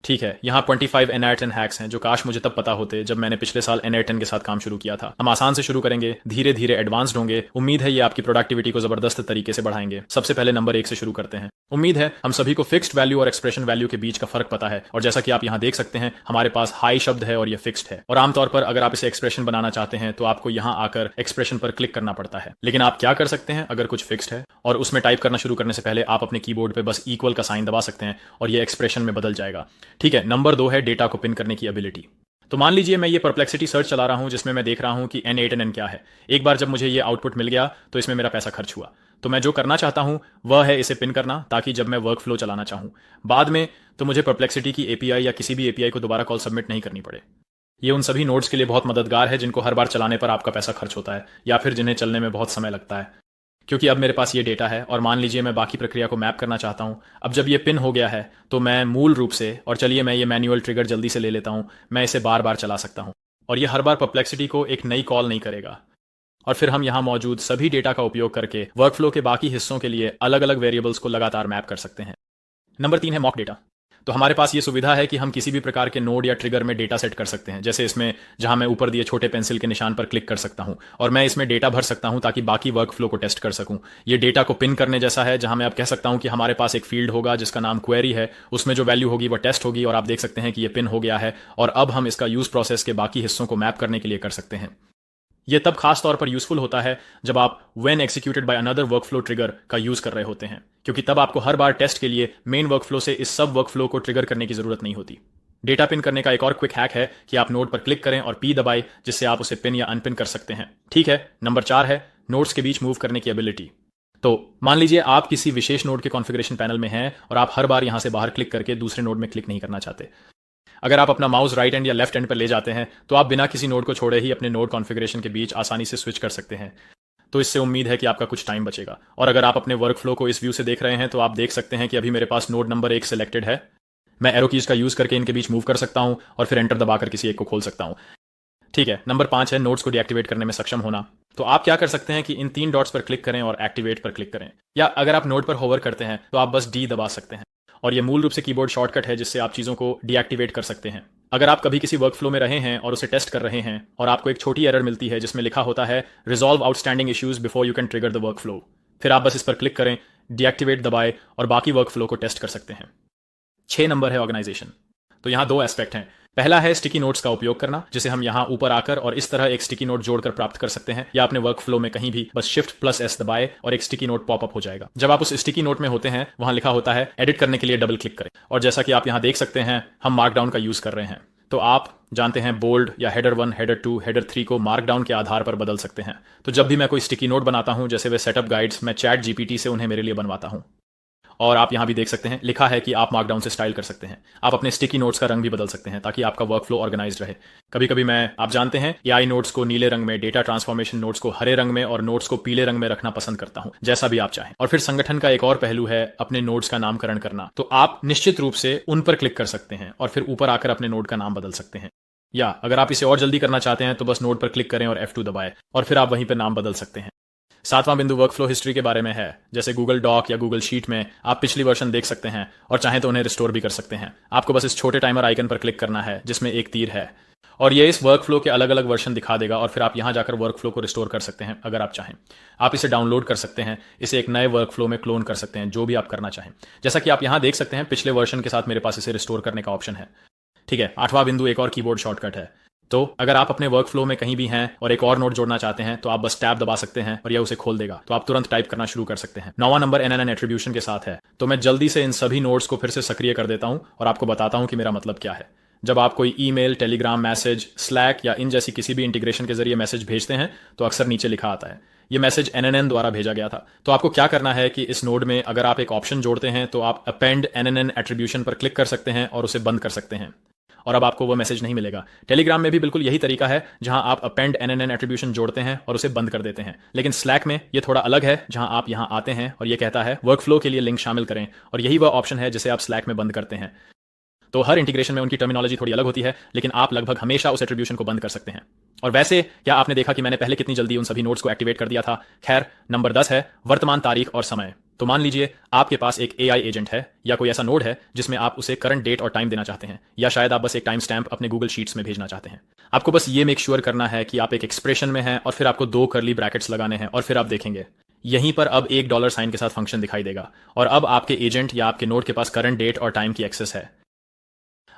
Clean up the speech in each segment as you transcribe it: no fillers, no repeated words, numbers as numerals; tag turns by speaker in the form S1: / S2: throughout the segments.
S1: ठीक है, यहाँ 25 NR10 हैक्स हैं जो काश मुझे तब पता होते जब मैंने पिछले साल NR10 के साथ काम शुरू किया था। हम आसान से शुरू करेंगे, धीरे धीरे एडवांस्ड होंगे। उम्मीद है ये आपकी प्रोडक्टिविटी को जबरदस्त तरीके से बढ़ाएंगे। सबसे पहले नंबर 1 से शुरू करते हैं। उम्मीद है हम सभी को फिक्स्ड वैल्यू और एक्सप्रेशन वैल्यू के बीच का फर्क पता है, और जैसा कि आप यहाँ देख सकते हैं हमारे पास हाई शब्द है और ये फिक्स्ड है। और आमतौर पर अगर आप इसे एक्सप्रेशन बनाना चाहते हैं तो आपको यहाँ आकर एक्सप्रेशन पर क्लिक करना पड़ता है। लेकिन आप क्या कर सकते हैं, अगर कुछ फिक्स्ड है और उसमें टाइप करना शुरू करने से पहले आप अपने कीबोर्ड पे बस इक्वल का साइन दबा सकते हैं और ये एक्सप्रेशन में बदल जाएगा। ठीक है, नंबर 2 है डेटा को पिन करने की एबिलिटी। तो मान लीजिए मैं ये परप्लेक्सिटी सर्च चला रहा हूं जिसमें मैं देख रहा हूं कि N8 क्या है। एक बार जब मुझे ये आउटपुट मिल गया तो इसमें मेरा पैसा खर्च हुआ। तो मैं जो करना चाहता हूं वह है इसे पिन करना, ताकि जब मैं वर्क फ्लो चलाना चाहूं बाद में तो मुझे परप्लेक्सिटी की एपीआई या किसी भी एपीआई को दोबारा कॉल सबमिट नहीं करनी पड़े। ये उन सभी नोड्स के लिए बहुत मददगार है जिनको हर बार चलाने पर आपका पैसा खर्च होता है या फिर जिन्हें चलने में बहुत समय लगता है। क्योंकि अब मेरे पास ये डेटा है और मान लीजिए मैं बाकी प्रक्रिया को मैप करना चाहता हूं। अब जब ये पिन हो गया है तो मैं मूल रूप से, और चलिए मैं ये मैनुअल ट्रिगर जल्दी से ले लेता हूं, मैं इसे बार बार चला सकता हूं और ये हर बार परप्लेक्सिटी को एक नई कॉल नहीं करेगा। और फिर हम यहां मौजूद सभी डेटा का उपयोग करके वर्कफ्लो के बाकी हिस्सों के लिए अलग अलग वेरिएबल्स को लगातार मैप कर सकते हैं। नंबर 3 है मॉक डेटा। तो हमारे पास ये सुविधा है कि हम किसी भी प्रकार के नोड या ट्रिगर में डेटा सेट कर सकते हैं, जैसे इसमें जहां मैं ऊपर दिए छोटे पेंसिल के निशान पर क्लिक कर सकता हूं और मैं इसमें डेटा भर सकता हूं ताकि बाकी वर्क फ्लो को टेस्ट कर सकूं। ये डेटा को पिन करने जैसा है, जहां मैं अब कह सकता हूं कि हमारे पास एक फील्ड होगा जिसका नाम क्वेरी है, उसमें जो वैल्यू होगी वह टेस्ट होगी और आप देख सकते हैं कि ये पिन हो गया है और अब हम इसका यूज प्रोसेस के बाकी हिस्सों को मैप करने के लिए कर सकते हैं। यह तब खास तौर पर यूजफुल होता है जब आप when executed by another workflow trigger का यूज कर रहे होते हैं, क्योंकि तब आपको हर बार टेस्ट के लिए मेन वर्कफ्लो से इस सब वर्कफ्लो को ट्रिगर करने की जरूरत नहीं होती। डेटा पिन करने का एक और क्विक हैक है कि आप नोड पर क्लिक करें और पी दबाएं, जिससे आप उसे पिन या अनपिन कर सकते हैं। ठीक है, नंबर 4 है नोड्स के बीच मूव करने की एबिलिटी। तो मान लीजिए आप किसी विशेष नोड के कॉन्फ़िगरेशन पैनल में हैं और आप हर बार यहां से बाहर क्लिक करके दूसरे नोड में क्लिक नहीं करना चाहते। अगर आप अपना माउस राइट एंड या लेफ्ट एंड पर ले जाते हैं तो आप बिना किसी नोड को छोड़े ही अपने नोड कॉन्फ़िगरेशन के बीच आसानी से स्विच कर सकते हैं। तो इससे उम्मीद है कि आपका कुछ टाइम बचेगा। और अगर आप अपने वर्क फ्लो को इस व्यू से देख रहे हैं तो आप देख सकते हैं कि अभी मेरे पास नोड नंबर 1 सिलेक्टेड है। मैं एरो कीज का यूज करके इनके बीच मूव कर सकता हूं और फिर एंटर दबाकर किसी एक को खोल सकता हूं। ठीक है, नंबर 5 है नोड्स को डीएक्टिवेट करने में सक्षम होना। तो आप क्या कर सकते हैं कि इन 3 डॉट्स पर क्लिक करें और एक्टिवेट पर क्लिक करें, या अगर आप नोड पर होवर करते हैं तो आप बस डी दबा सकते हैं। और यह मूल रूप से कीबोर्ड शॉर्टकट है जिससे आप चीज़ों को डीएक्टिवेट कर सकते हैं। अगर आप कभी किसी वर्कफ्लो में रहे हैं और उसे टेस्ट कर रहे हैं और आपको एक छोटी एरर मिलती है जिसमें लिखा होता है resolve outstanding issues before you can trigger the workflow, फिर आप बस इस पर क्लिक करें, डीएक्टिवेट दबाएं और बाकी वर्कफ्लो को टेस्ट कर सकते हैं। 6 नंबर है ऑर्गेनाइजेशन। तो यहाँ 2 एस्पेक्ट हैं। पहला है स्टिकी नोट्स का उपयोग करना, जिसे हम यहाँ ऊपर आकर और इस तरह एक स्टिकी नोट जोड़कर प्राप्त कर सकते हैं, या अपने वर्क फ्लो में कहीं भी बस Shift+S दबाए और एक स्टिकी नोट पॉपअप हो जाएगा। जब आप उस स्टिकी नोट में होते हैं वहां लिखा होता है एडिट करने के लिए डबल क्लिक करें, और जैसा कि आप यहाँ देख सकते हैं हम मार्कडाउन का यूज कर रहे हैं। तो आप जानते हैं बोल्ड या हेडर 1, हेडर 2, हेडर 3 को मार्कडाउन के आधार पर बदल सकते हैं। तो जब भी मैं कोई स्टिकी नोट बनाता हूं, जैसे वे सेटअप गाइड्स, मैं चैट जीपीटी से उन्हें मेरे लिए बनवाता हूं। और आप यहां भी देख सकते हैं लिखा है कि आप मार्कडाउन से स्टाइल कर सकते हैं। आप अपने स्टिकी नोट्स का रंग भी बदल सकते हैं ताकि आपका वर्कफ्लो ऑर्गेनाइज्ड रहे। कभी कभी आप जानते हैं एआई नोट्स को नीले रंग में, डेटा ट्रांसफॉर्मेशन नोट्स को हरे रंग में और नोट्स को पीले रंग में रखना पसंद करता हूं, जैसा भी आप चाहें। और फिर संगठन का एक और पहलू है अपने नोट्स का नामकरण करना। तो आप निश्चित रूप से उन पर क्लिक कर सकते हैं और फिर ऊपर आकर अपने नोड का नाम बदल सकते हैं, या अगर आप इसे और जल्दी करना चाहते हैं तो बस नोड पर क्लिक करें और F2 दबाएं और फिर आप वहीं पर नाम बदल सकते हैं। 7वां बिंदु वर्कफ्लो हिस्ट्री के बारे में है। जैसे गूगल डॉक या गूगल शीट में आप पिछली वर्जन देख सकते हैं और चाहें तो उन्हें रिस्टोर भी कर सकते हैं। आपको बस इस छोटे टाइमर आइकन पर क्लिक करना है जिसमें एक तीर है और ये इस वर्कफ्लो के अलग अलग वर्जन दिखा देगा और फिर आप यहां जाकर वर्कफ्लो को रिस्टोर कर सकते हैं अगर आप चाहें। आप इसे डाउनलोड कर सकते हैं, इसे एक नए वर्कफ्लो में क्लोन कर सकते हैं, जो भी आप करना चाहें। जैसा कि आप यहां देख सकते हैं पिछले वर्जन के साथ मेरे पास इसे रिस्टोर करने का ऑप्शन है। ठीक है, 8वां बिंदु एक और कीबोर्ड शॉर्टकट है। तो अगर आप अपने वर्कफ्लो में कहीं भी हैं और एक और नोट जोड़ना चाहते हैं तो आप बस टैब दबा सकते हैं और यह उसे खोल देगा, तो आप तुरंत टाइप करना शुरू कर सकते हैं। 9वां नंबर NNN एट्रीब्यूशन के साथ है। तो मैं जल्दी से इन सभी नोट्स को फिर से सक्रिय कर देता हूं और आपको बताता हूं कि मेरा मतलब क्या है। जब आप कोई ईमेल, टेलीग्राम मैसेज, स्लैक या इन जैसी किसी भी इंटीग्रेशन के जरिए मैसेज भेजते हैं तो अक्सर नीचे लिखा आता है ये मैसेज NNN द्वारा भेजा गया था। तो आपको क्या करना है कि इस नोड में अगर आप एक ऑप्शन जोड़ते हैं तो आप अपेंड NNN एट्रीब्यूशन पर क्लिक कर सकते हैं और उसे बंद कर सकते हैं और अब आपको वो मैसेज नहीं मिलेगा। टेलीग्राम में भी बिल्कुल यही तरीका है जहां आप अपेंड NNN एट्रीब्यूशन जोड़ते हैं और उसे बंद कर देते हैं। लेकिन स्लैक में ये थोड़ा अलग है, जहां आप यहां आते हैं और ये कहता है वर्कफ्लो के लिए लिंक शामिल करें, और यही वह ऑप्शन है जिसे आप स्लैक में बंद करते हैं। तो हर इंटीग्रेशन में उनकी टर्मिनोलॉजी थोड़ी अलग होती है, लेकिन आप लगभग हमेशा उस एट्रीब्यूशन को बंद कर सकते हैं। और वैसे क्या आपने देखा कि मैंने पहले कितनी जल्दी उन सभी नोट्स को एक्टिवेट कर दिया था। खैर, नंबर 10 है वर्तमान तारीख और समय। तो मान लीजिए आपके पास एक एआई एजेंट है या कोई ऐसा नोड है जिसमें आप उसे करंट डेट और टाइम देना चाहते हैं, या शायद आप बस एक टाइम स्टैम्प अपने गूगल शीट्स में भेजना चाहते हैं। आपको बस ये मेक श्योर करना है कि आप एक एक्सप्रेशन में हैं और फिर आपको 2 कर्ली ब्रैकेट्स लगाने हैं, और फिर आप देखेंगे यहीं पर अब एक डॉलर साइन के साथ फंक्शन दिखाई देगा, और अब आपके एजेंट या आपके नोड के पास करंट डेट और टाइम की एक्सेस है।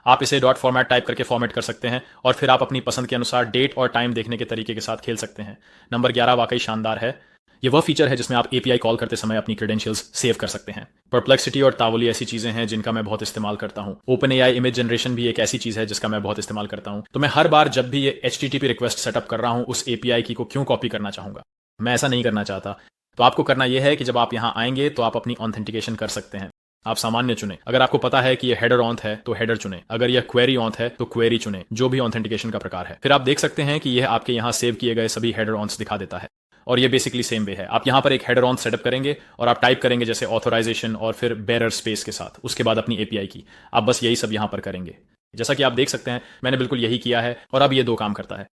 S1: आप इसे डॉट फॉर्मेट टाइप करके फॉर्मेट कर सकते हैं और फिर आप अपनी पसंद के अनुसार डेट और टाइम देखने के तरीके के साथ खेल सकते हैं। नंबर 11 वाकई शानदार है। ये वह फीचर है जिसमें आप एपीआई कॉल करते समय अपनी क्रेडेंशियल्स सेव कर सकते हैं। परप्लेक्सिटी और तावली ऐसी चीजें हैं जिनका मैं बहुत इस्तेमाल करता हूं। ओपन एआई इमेज जनरेशन भी एक ऐसी चीज है जिसका मैं बहुत इस्तेमाल करता हूं। तो मैं हर बार जब भी ये HTTP रिक्वेस्ट सेटअप कर रहा हूं उस एपीआई की को क्यों कॉपी करना चाहूंगा? मैं ऐसा नहीं करना चाहता। तो आपको करना यह है कि जब आप यहां आएंगे तो आप अपनी ऑथेंटिकेशन कर सकते हैं। आप सामान्य चुने। अगर आपको पता है कि ये हेडर ऑन्थ है तो हेडर चुने। अगर यह क्वेरी ऑन्थ है तो क्वेरी चुने, जो भी ऑथेंटिकेशन का प्रकार है। फिर आप देख सकते हैं कि यह आपके यहां सेव किए गए सभी हेडर ऑन्थ्स दिखा देता है। और ये बेसिकली सेम वे है। आप यहां पर एक हेडर ऑन सेटअप करेंगे और आप टाइप करेंगे जैसे ऑथोराइजेशन और फिर बेरर स्पेस के साथ, उसके बाद अपनी एपीआई की। आप बस यही सब यहां पर करेंगे। जैसा कि आप देख सकते हैं मैंने बिल्कुल यही किया है और अब ये 2 काम करता है।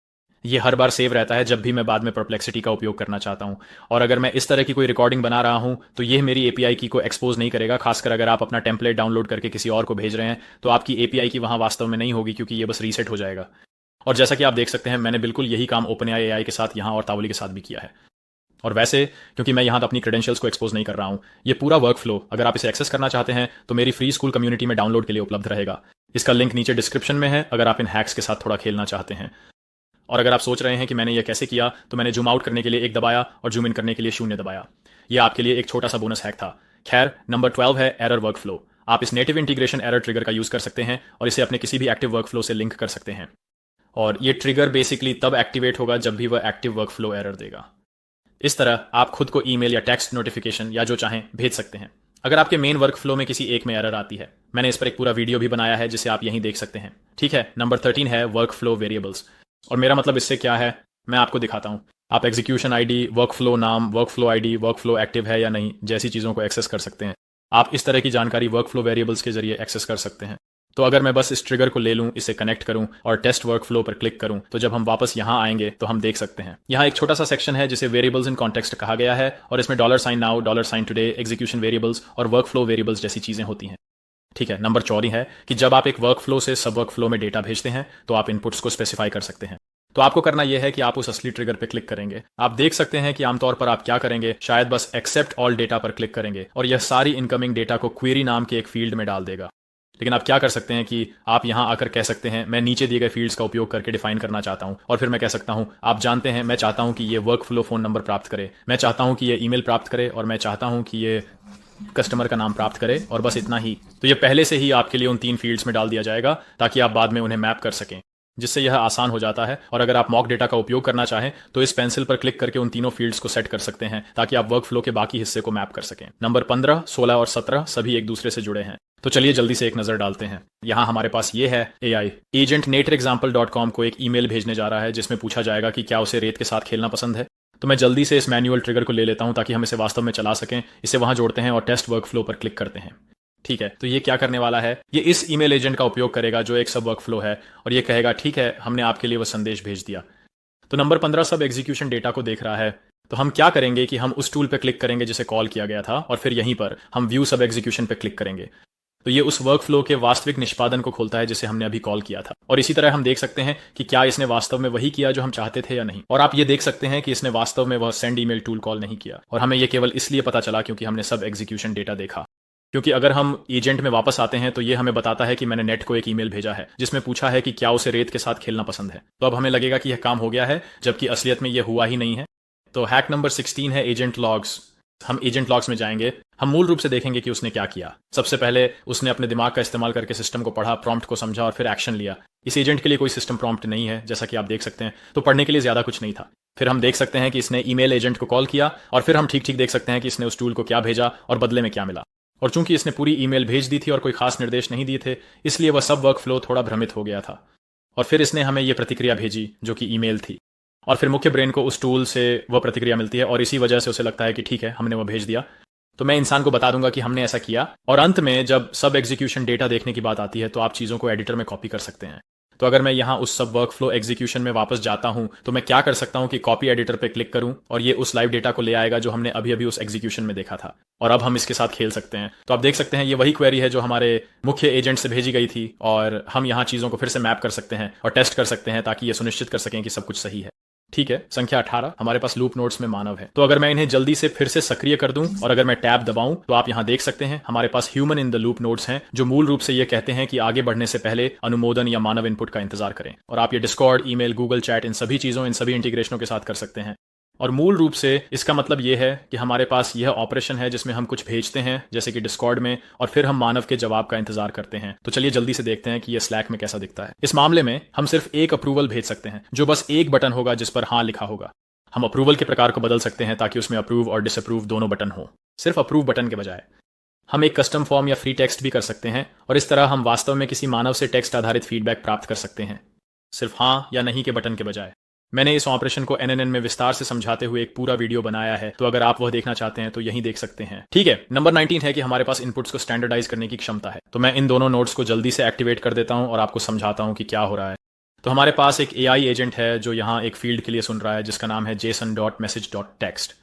S1: ये हर बार सेव रहता है जब भी मैं बाद में परप्लेक्सिटी का उपयोग करना चाहता हूं। और अगर मैं इस तरह की कोई रिकॉर्डिंग बना रहा हूं तो ये मेरी एपीआई की को एक्सपोज नहीं करेगा। खासकर अगर आप अपना टेम्पलेट डाउनलोड करके किसी और को भेज रहे हैं तो आपकी एपीआई की वहां वास्तव में नहीं होगी, क्योंकि ये बस रीसेट हो जाएगा। और जैसा कि आप देख सकते हैं मैंने बिल्कुल यही काम ओपनएआई एआई के साथ यहां और तावली के साथ भी किया है। और वैसे क्योंकि मैं यहां अपनी क्रेडेंशियल्स को एक्सपोज नहीं कर रहा हूं, ये पूरा वर्क फ्लो अगर आप इसे एक्सेस करना चाहते हैं तो मेरी फ्री स्कूल कम्युनिटी में डाउनलोड के लिए उपलब्ध रहेगा। इसका लिंक नीचे डिस्क्रिप्शन में है अगर आप इन हैक्स के साथ थोड़ा खेलना चाहते हैं। और अगर आप सोच रहे हैं कि मैंने यह कैसे किया, तो मैंने जूम आउट करने के लिए 1 दबाया और जूम इन करने के लिए 0 दबाया। यह आपके लिए एक छोटा सा बोनस हैक था। खैर, नंबर 12 है एरर वर्क फ्लो। आप इस नेटिव इंटीग्रेशन एरर ट्रिगर का यूज कर सकते हैं और इसे अपने किसी भी एक्टिव वर्क फ्लो से लिंक कर सकते हैं। और ये ट्रिगर बेसिकली तब एक्टिवेट होगा जब भी वह एक्टिव वर्क फ्लो एरर देगा। इस तरह आप खुद को ईमेल या टेक्स्ट नोटिफिकेशन या जो चाहें भेज सकते हैं अगर आपके मेन वर्क फ्लो में किसी एक में एरर आती है। मैंने इस पर एक पूरा वीडियो भी बनाया है जिसे आप यहीं देख सकते हैं। ठीक है, नंबर 13 है वर्क फ्लो वेरिएबल्स। और मेरा मतलब इससे क्या है मैं आपको दिखाता हूं। आप एग्जीक्यूशन आईडी, वर्क फ्लो नाम, work flow ID, work flow active है या नहीं जैसी चीजों को एक्सेस कर सकते हैं। आप इस तरह की जानकारी वर्क फ्लो वेरिएबल्स के जरिए एक्सेस कर सकते हैं। तो अगर मैं बस इस ट्रिगर को ले लूं, इसे कनेक्ट करूं और टेस्ट वर्क फ्लो पर क्लिक करूं, तो जब हम वापस यहां आएंगे तो हम देख सकते हैं यहां एक छोटा सा सेक्शन है जिसे वेरिएबल्स इन कॉन्टेक्स्ट कहा गया है, और इसमें $नाउ, $टुडे, एग्जीक्यूशन वेरिएबल्स और वर्क फ्लो वेरिएबल्स जैसी चीजें होती हैं। ठीक है, नंबर 14 है कि जब आप एक वर्क फ्लो से सब वर्क फ्लो में डेटा भेजते हैं तो आप इनपुट्स को स्पेसिफाई कर सकते हैं। तो आपको करना यह है कि आप उस असली ट्रिगर पे क्लिक करेंगे। आप देख सकते हैं कि आमतौर पर आप क्या करेंगे, शायद बस एक्सेप्ट ऑल डेटा पर क्लिक करेंगे और यह सारी इनकमिंग डेटा को क्वेरी नाम के एक फील्ड में डाल देगा। लेकिन आप क्या कर सकते हैं कि आप यहां आकर कह सकते हैं मैं नीचे दिए गए फील्ड्स का उपयोग करके डिफाइन करना चाहता हूं, और फिर मैं कह सकता हूं आप जानते हैं मैं चाहता हूं कि ये वर्क फ्लो फोन नंबर प्राप्त करे, मैं चाहता हूं कि ये ईमेल प्राप्त करे, और मैं चाहता हूं कि ये कस्टमर का नाम प्राप्त करे, और बस इतना ही। तो ये पहले से ही आपके लिए उन 3 फील्ड्स में डाल दिया जाएगा ताकि आप बाद में उन्हें मैप कर सकें, जिससे यह आसान हो जाता है। और अगर आप मॉक डेटा का उपयोग करना चाहें तो इस पेंसिल पर क्लिक करके उन तीनों फील्ड्स को सेट कर सकते हैं ताकि आप वर्क फ्लो के बाकी हिस्से को मैप कर सकें। नंबर 15, 16 और 17 सभी एक दूसरे से जुड़े हैं। तो चलिए जल्दी से एक नजर डालते हैं। यहां हमारे पास ये है एआई एजेंट नेटरएग्जाम्पल.com को एक ईमेल भेजने जा रहा है जिसमें पूछा जाएगा कि क्या उसे रेत के साथ खेलना पसंद है। तो मैं जल्दी से इस मैनुअल ट्रिगर को ले लेता हूं ताकि हम इसे वास्तव में चला सकें। इसे वहां जोड़ते हैं और टेस्ट वर्क फ्लो पर क्लिक करते हैं। ठीक है, तो ये क्या करने वाला है, ये इस ईमेल एजेंट का उपयोग करेगा जो एक सब वर्क फ्लो है, और ये कहेगा ठीक है हमने आपके लिए वो संदेश भेज दिया। तो नंबर 15 सब एग्जीक्यूशन डेटा को देख रहा है। तो हम क्या करेंगे कि हम उस टूल पे क्लिक करेंगे जिसे कॉल किया गया था, और फिर यहीं पर हम व्यू सब एग्जीक्यूशन पे क्लिक करेंगे। तो ये उस वर्क फ्लो के वास्तविक निष्पादन को खोलता है जिसे हमने अभी कॉल किया था। और इसी तरह हम देख सकते हैं कि क्या इसने वास्तव में वही किया जो हम चाहते थे या नहीं। और आप ये देख सकते हैं कि इसने वास्तव में वह सेंड ईमेल टूल कॉल नहीं किया, और हमें यह केवल इसलिए पता चला क्योंकि हमने सब एग्जीक्यूशन डेटा देखा। क्योंकि अगर हम एजेंट में वापस आते हैं तो ये हमें बताता है कि मैंने नेट को एक ईमेल भेजा है जिसमें पूछा है कि क्या उसे रेत के साथ खेलना पसंद है। तो अब हमें लगेगा कि यह काम हो गया है, जबकि असलियत में यह हुआ ही नहीं है। तो हैक नंबर 16 है एजेंट लॉग्स। हम एजेंट लॉग्स में जाएंगे। हम मूल रूप से देखेंगे कि उसने क्या किया। सबसे पहले उसने अपने दिमाग का इस्तेमाल करके सिस्टम को पढ़ा, प्रॉम्प्ट को समझा और फिर एक्शन लिया। इस एजेंट के लिए कोई सिस्टम प्रॉम्प्ट नहीं है जैसा कि आप देख सकते हैं, तो पढ़ने के लिए ज्यादा कुछ नहीं था। फिर हम देख सकते हैं कि इसने ईमेल एजेंट को कॉल किया, और फिर हम ठीक ठीक देख सकते हैं कि इसने उस टूल को क्या भेजा और बदले में क्या मिला। और चूंकि इसने पूरी ईमेल भेज दी थी और कोई खास निर्देश नहीं दिए थे, इसलिए वह सब वर्क फ्लो थोड़ा भ्रमित हो गया था। और फिर इसने हमें यह प्रतिक्रिया भेजी जो कि ईमेल थी, और फिर मुख्य ब्रेन को उस टूल से वह प्रतिक्रिया मिलती है, और इसी वजह से उसे लगता है कि ठीक है हमने वह भेज दिया। तो मैं इंसान को बता दूंगा कि हमने ऐसा किया, और अंत में जब सब एग्जीक्यूशन डेटा देखने की बात आती है तो आप चीजों को एडिटर में कॉपी कर सकते हैं। तो अगर मैं यहाँ उस सब वर्कफ्लो एग्जीक्यूशन में वापस जाता हूँ तो मैं क्या कर सकता हूँ कि कॉपी एडिटर पे क्लिक करूँ और ये उस लाइव डेटा को ले आएगा जो हमने अभी अभी उस एग्जीक्यूशन में देखा था, और अब हम इसके साथ खेल सकते हैं। तो आप देख सकते हैं ये वही क्वेरी है जो हमारे मुख्य एजेंट से भेजी गई थी, और हम यहाँ चीज़ों को फिर से मैप कर सकते हैं और टेस्ट कर सकते हैं ताकि ये सुनिश्चित कर सकें कि सब कुछ सही है। ठीक है, संख्या 18, हमारे पास लूप नोड्स में मानव है। तो अगर मैं इन्हें जल्दी से फिर से सक्रिय कर दूं और अगर मैं टैब दबाऊं तो आप यहां देख सकते हैं हमारे पास human in the loop nodes हैं, जो मूल रूप से ये कहते हैं कि आगे बढ़ने से पहले अनुमोदन या मानव इनपुट का इंतजार करें। और आप ये डिस्कॉर्ड, ईमेल, गूगल चैट, इन सभी चीजों, इन सभी इंटीग्रेशनों के साथ कर सकते हैं। और मूल रूप से इसका मतलब ये है कि हमारे पास यह ऑपरेशन है जिसमें हम कुछ भेजते हैं जैसे कि डिस्कॉर्ड में, और फिर हम मानव के जवाब का इंतजार करते हैं। तो चलिए जल्दी से देखते हैं कि यह स्लैक में कैसा दिखता है। इस मामले में हम सिर्फ एक अप्रूवल भेज सकते हैं, जो बस एक बटन होगा जिस पर हाँ लिखा होगा। हम अप्रूवल के प्रकार को बदल सकते हैं ताकि उसमें अप्रूव और डिसअप्रूव दोनों बटन हो, सिर्फ अप्रूव बटन के बजाय। हम एक कस्टम फॉर्म या फ्री टेक्स्ट भी कर सकते हैं, और इस तरह हम वास्तव में किसी मानव से टेक्स्ट आधारित फीडबैक प्राप्त कर सकते हैं, सिर्फ हाँ या नहीं के बटन के बजाय। मैंने इस ऑपरेशन को NNN में विस्तार से समझाते हुए एक पूरा वीडियो बनाया है, तो अगर आप वह देखना चाहते हैं तो यहीं देख सकते हैं। ठीक है, नंबर 19 है कि हमारे पास इनपुट्स को स्टैंडर्डाइज करने की क्षमता है। तो मैं इन दोनों नोड्स को जल्दी से एक्टिवेट कर देता हूं और आपको समझाता हूं कि क्या हो रहा है। तो हमारे पास एक AI एजेंट है जो यहाँ एक फील्ड के लिए सुन रहा है जिसका नाम है json.message.text।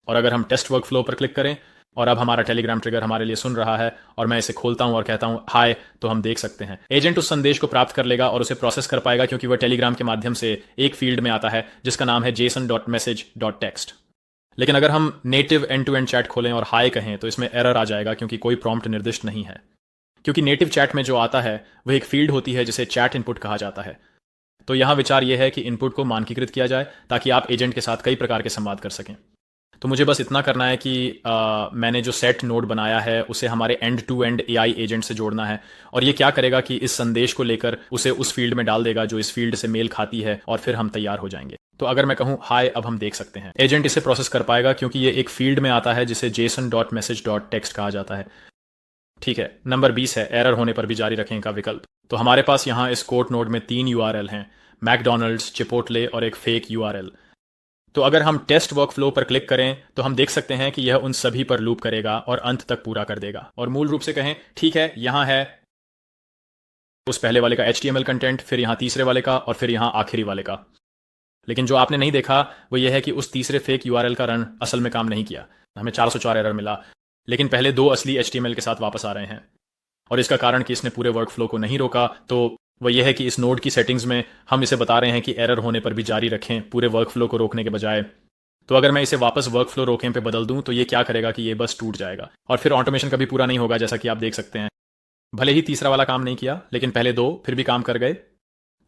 S1: और अगर हम टेस्ट वर्कफ्लो पर क्लिक करें और अब हमारा टेलीग्राम ट्रिगर हमारे लिए सुन रहा है और मैं इसे खोलता हूं और कहता हूं हाय, तो हम देख सकते हैं एजेंट उस संदेश को प्राप्त कर लेगा और उसे प्रोसेस कर पाएगा, क्योंकि वह टेलीग्राम के माध्यम से एक फील्ड में आता है जिसका नाम है json.message.text। लेकिन अगर हम native end to end chat खोलें और हाय कहें तो इसमें एरर आ जाएगा, क्योंकि कोई प्रॉम्प्ट निर्दिष्ट नहीं है। क्योंकि नेटिव चैट में जो आता है वह एक फील्ड होती है जिसे चैट इनपुट कहा जाता है। तो यहां विचार यह है कि इनपुट को मानकीकृत किया जाए ताकि आप एजेंट के साथ कई प्रकार के संवाद कर सकें। तो मुझे बस इतना करना है कि मैंने जो सेट नोड बनाया है उसे हमारे end to end AI agent से जोड़ना है, और ये क्या करेगा कि इस संदेश को लेकर उसे उस फील्ड में डाल देगा जो इस फील्ड से मेल खाती है, और फिर हम तैयार हो जाएंगे। तो अगर मैं कहूं हाय, अब हम देख सकते हैं एजेंट इसे प्रोसेस कर पाएगा, क्योंकि ये एक फील्ड में आता है जिसे json.message.text कहा जाता है। ठीक है, नंबर 20 है एरर होने पर भी जारी रखें का विकल्प। तो हमारे पास यहाँ इस कोट नोड में 3 URL हैं, मैकडोनल्ड्स, चिपोटले और एक फेक URL। तो अगर हम टेस्ट वर्कफ्लो पर क्लिक करें तो हम देख सकते हैं कि यह उन सभी पर लूप करेगा और अंत तक पूरा कर देगा। और मूल रूप से कहें, ठीक है, यहां है उस पहले वाले का HTML कंटेंट, फिर यहां तीसरे वाले का, और फिर यहां आखिरी वाले का। लेकिन जो आपने नहीं देखा वो यह है कि उस तीसरे फेक URL का रन असल में काम नहीं किया। हमें 404 एरर मिला, लेकिन पहले 2 असली HTML के साथ वापस आ रहे हैं। और इसका कारण कि इसने पूरे वर्कफ्लो को नहीं रोका, तो वह यह है कि इस नोड की सेटिंग्स में हम इसे बता रहे हैं कि एरर होने पर भी जारी रखें, पूरे वर्कफ्लो को रोकने के बजाय। तो अगर मैं इसे वापस वर्कफ्लो रोकें पे बदल दूं तो ये क्या करेगा कि ये बस टूट जाएगा और फिर ऑटोमेशन कभी पूरा नहीं होगा, जैसा कि आप देख सकते हैं। भले ही तीसरा वाला काम नहीं किया, लेकिन पहले 2 फिर भी काम कर गए।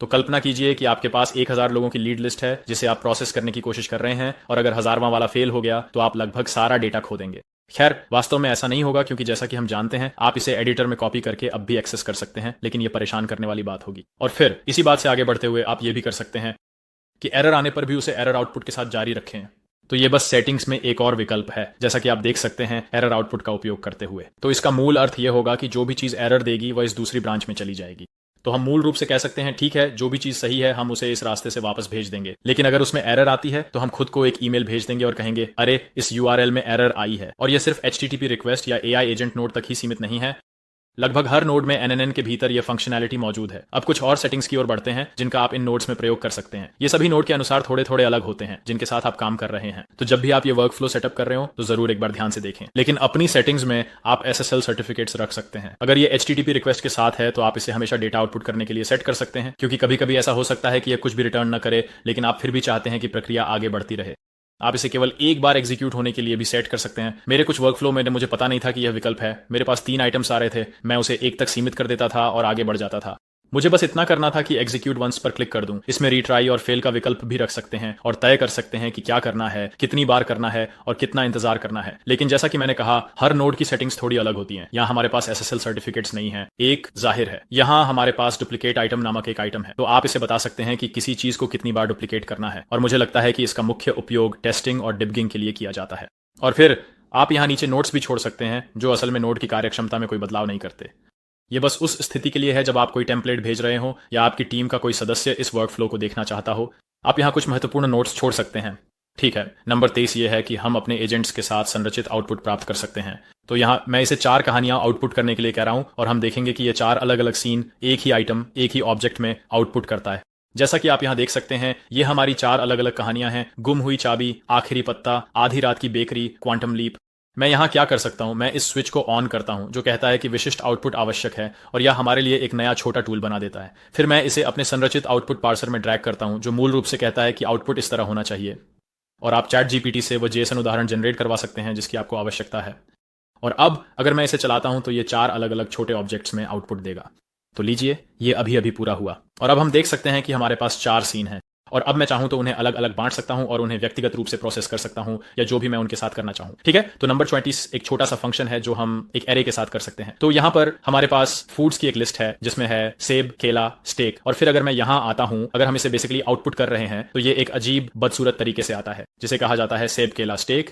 S1: तो कल्पना कीजिए कि आपके पास 1000 लोगों की लीड लिस्ट है जिसे आप प्रोसेस करने की कोशिश कर रहे हैं, और अगर 1000वां वाला फेल हो गया तो आप लगभग सारा डेटा खो देंगे। खैर, वास्तव में ऐसा नहीं होगा, क्योंकि जैसा कि हम जानते हैं आप इसे एडिटर में कॉपी करके अब भी एक्सेस कर सकते हैं, लेकिन यह परेशान करने वाली बात होगी। और फिर इसी बात से आगे बढ़ते हुए आप ये भी कर सकते हैं कि एरर आने पर भी उसे एरर आउटपुट के साथ जारी रखें। तो ये बस सेटिंग्स में एक और विकल्प है, जैसा कि आप देख सकते हैं एरर आउटपुट का उपयोग करते हुए। तो इसका मूल अर्थ यह होगा कि जो भी चीज एरर देगी वह इस दूसरी ब्रांच में चली जाएगी। तो हम मूल रूप से कह सकते हैं, ठीक है, जो भी चीज सही है हम उसे इस रास्ते से वापस भेज देंगे, लेकिन अगर उसमें एरर आती है तो हम खुद को एक ईमेल भेज देंगे और कहेंगे अरे इस URL में एरर आई है। और यह सिर्फ HTTP रिक्वेस्ट या AI एजेंट नोड तक ही सीमित नहीं है, लगभग हर नोड में NNN के भीतर यह फंक्शनैलिटी मौजूद है। अब कुछ और सेटिंग्स की ओर बढ़ते हैं जिनका आप इन नोड्स में प्रयोग कर सकते हैं। ये सभी नोड के अनुसार थोड़े थोड़े अलग होते हैं जिनके साथ आप काम कर रहे हैं। तो जब भी आप ये वर्कफ्लो सेटअप कर रहे हो तो जरूर एक बार ध्यान से देखें। लेकिन अपनी सेटिंग्स में आप SSL सर्टिफिकेट्स रख सकते हैं। अगर ये HTTP रिक्वेस्ट के साथ है तो आप इसे हमेशा डेटा आउटपुट करने के लिए सेट कर सकते हैं, क्योंकि कभी कभी ऐसा हो सकता है कि यह कुछ भी रिटर्न न करे, लेकिन आप फिर भी चाहते हैं कि प्रक्रिया आगे बढ़ती रहे। आप इसे केवल एक बार एग्जीक्यूट होने के लिए भी सेट कर सकते हैं। मेरे कुछ वर्कफ्लो में मुझे पता नहीं था कि यह विकल्प है। मेरे पास 3 आइटम्स आ रहे थे, मैं उसे 1 तक सीमित कर देता था और आगे बढ़ जाता था। मुझे बस इतना करना था कि एग्जीक्यूट वंस पर क्लिक कर दूं। इसमें रीट्राई और फेल का विकल्प भी रख सकते हैं और तय कर सकते हैं कि क्या करना है, कितनी बार करना है और कितना इंतजार करना है। लेकिन जैसा कि मैंने कहा, हर नोड की सेटिंग्स थोड़ी अलग होती हैं। यहाँ हमारे पास SSL सर्टिफिकेट्स नहीं है, एक जाहिर है। यहाँ हमारे पास डुप्लीकेट आइटम नामक एक आइटम है, तो आप इसे बता सकते हैं कि किसी चीज को कितनी बार डुप्लीकेट करना है। और मुझे लगता है कि इसका मुख्य उपयोग टेस्टिंग और डिबगिंग के लिए किया जाता है। और फिर आप यहाँ नीचे नोट्स भी छोड़ सकते हैं जो असल में नोड की कार्यक्षमता में कोई बदलाव नहीं करते। ये बस उस स्थिति के लिए है जब आप कोई टेम्पलेट भेज रहे हो या आपकी टीम का कोई सदस्य इस वर्कफ्लो को देखना चाहता हो। आप यहाँ कुछ महत्वपूर्ण नोट्स छोड़ सकते हैं। ठीक है, नंबर 23 ये है कि हम अपने एजेंट्स के साथ संरचित आउटपुट प्राप्त कर सकते हैं। तो यहाँ मैं इसे 4 कहानियां आउटपुट करने के लिए कह रहा हूं और हम देखेंगे कि ये 4 अलग अलग सीन एक ही आइटम एक ही ऑब्जेक्ट में आउटपुट करता है। जैसा कि आप यहाँ देख सकते हैं, ये हमारी 4 अलग अलग कहानियां हैं। गुम हुई चाबी, आखिरी पत्ता, आधी रात की बेकरी, क्वांटम लीप। मैं यहाँ क्या कर सकता हूँ, मैं इस स्विच को ऑन करता हूँ जो कहता है कि विशिष्ट आउटपुट आवश्यक है, और यह हमारे लिए एक नया छोटा टूल बना देता है। फिर मैं इसे अपने संरचित आउटपुट पार्सर में ड्रैग करता हूँ जो मूल रूप से कहता है कि आउटपुट इस तरह होना चाहिए, और आप चैट जीपीटी से वो जेएसएन उदाहरण जनरेट करवा सकते हैं जिसकी आपको आवश्यकता है। और अब अगर मैं इसे चलाता हूं तो ये 4 अलग अलग छोटे ऑब्जेक्ट्स में आउटपुट देगा। तो लीजिए, ये अभी अभी पूरा हुआ और अब हम देख सकते हैं कि हमारे पास 4 सीन हैं, और अब मैं चाहूं तो उन्हें अलग अलग बांट सकता हूं और उन्हें व्यक्तिगत रूप से प्रोसेस कर सकता हूं, या जो भी मैं उनके साथ करना चाहूं। ठीक है, तो नंबर 20 एक छोटा सा फंक्शन है जो हम एक एरे के साथ कर सकते हैं। तो यहां पर हमारे पास फूड्स की एक लिस्ट है जिसमें है सेब, केला, स्टेक, और फिर अगर मैं यहां आता हूं, अगर हम इसे बेसिकली आउटपुट कर रहे हैं तो ये एक अजीब बदसूरत तरीके से आता है जिसे कहा जाता है सेब, केला, स्टेक।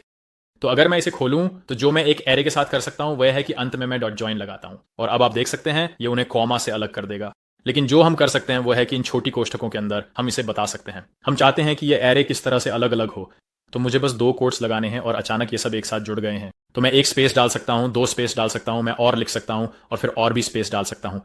S1: तो अगर मैं इसे खोलूं तो जो मैं एक एरे के साथ कर सकता हूं वह है कि अंत में मैं डॉट जॉइन लगाता हूं, और अब आप देख सकते हैं ये उन्हें कॉमा से अलग कर देगा। लेकिन जो हम कर सकते हैं वो है कि इन छोटी कोष्ठकों के अंदर हम इसे बता सकते हैं। हम चाहते हैं कि ये एरे किस तरह से अलग अलग हो, तो मुझे बस 2 कोट्स लगाने हैं और अचानक ये सब एक साथ जुड़ गए हैं। तो मैं एक स्पेस डाल सकता हूं, 2 स्पेस डाल सकता हूं, मैं और लिख सकता हूं, और फिर और भी स्पेस डाल सकता हूं,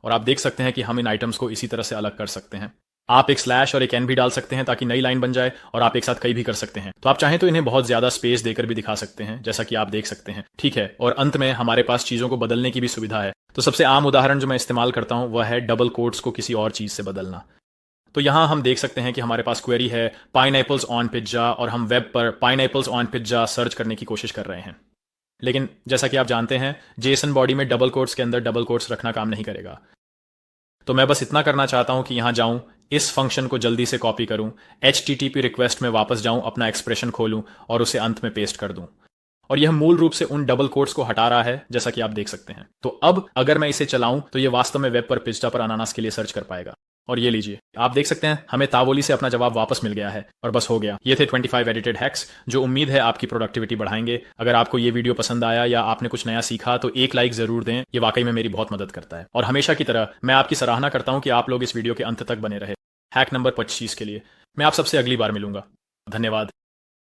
S1: और आप देख सकते हैं कि हम इन आइटम्स को इसी तरह से अलग कर सकते हैं। आप एक स्लैश और एक एन भी डाल सकते हैं ताकि नई लाइन बन जाए, और आप एक साथ कई भी कर सकते हैं। तो आप चाहें तो इन्हें बहुत ज्यादा स्पेस देकर भी दिखा सकते हैं जैसा कि आप देख सकते हैं। ठीक है, और अंत में हमारे पास चीजों को बदलने की भी सुविधा है। तो सबसे आम उदाहरण जो मैं इस्तेमाल करता हूं वह है डबल कोट्स को किसी और चीज से बदलना। तो यहां हम देख सकते हैं कि हमारे पास क्वेरी है पाइनएप्पल्स ऑन पिज्जा, और हम वेब पर पाइनएप्पल्स ऑन पिज्जा सर्च करने की कोशिश कर रहे हैं। लेकिन जैसा कि आप जानते हैं, जेसन बॉडी में डबल कोट्स के अंदर डबल कोट्स रखना काम नहीं करेगा। तो मैं बस इतना करना चाहता हूं कि यहां जाऊं, इस फंक्शन को जल्दी से कॉपी करूं, HTTP रिक्वेस्ट में वापस जाऊं, अपना एक्सप्रेशन खोलूं और उसे अंत में पेस्ट कर दूं, और यह मूल रूप से उन डबल कोट्स को हटा रहा है जैसा कि आप देख सकते हैं। तो अब अगर मैं इसे चलाऊं तो यह वास्तव में वेब पर पिज्जा पर अनानास के लिए सर्च कर पाएगा। और ये लीजिए, आप देख सकते हैं हमें तावोली से अपना जवाब वापस मिल गया है, और बस हो गया। ये थे 25 एडिटेड हैक्स जो उम्मीद है आपकी प्रोडक्टिविटी बढ़ाएंगे। अगर आपको ये वीडियो पसंद आया या आपने कुछ नया सीखा तो एक लाइक जरूर दें, ये वाकई में मेरी बहुत मदद करता है। और हमेशा की तरह मैं आपकी सराहना करता हूं कि आप लोग इस वीडियो के अंत तक बने रहे। हैक नंबर 25 के लिए मैं आप सबसे अगली बार मिलूंगा। धन्यवाद।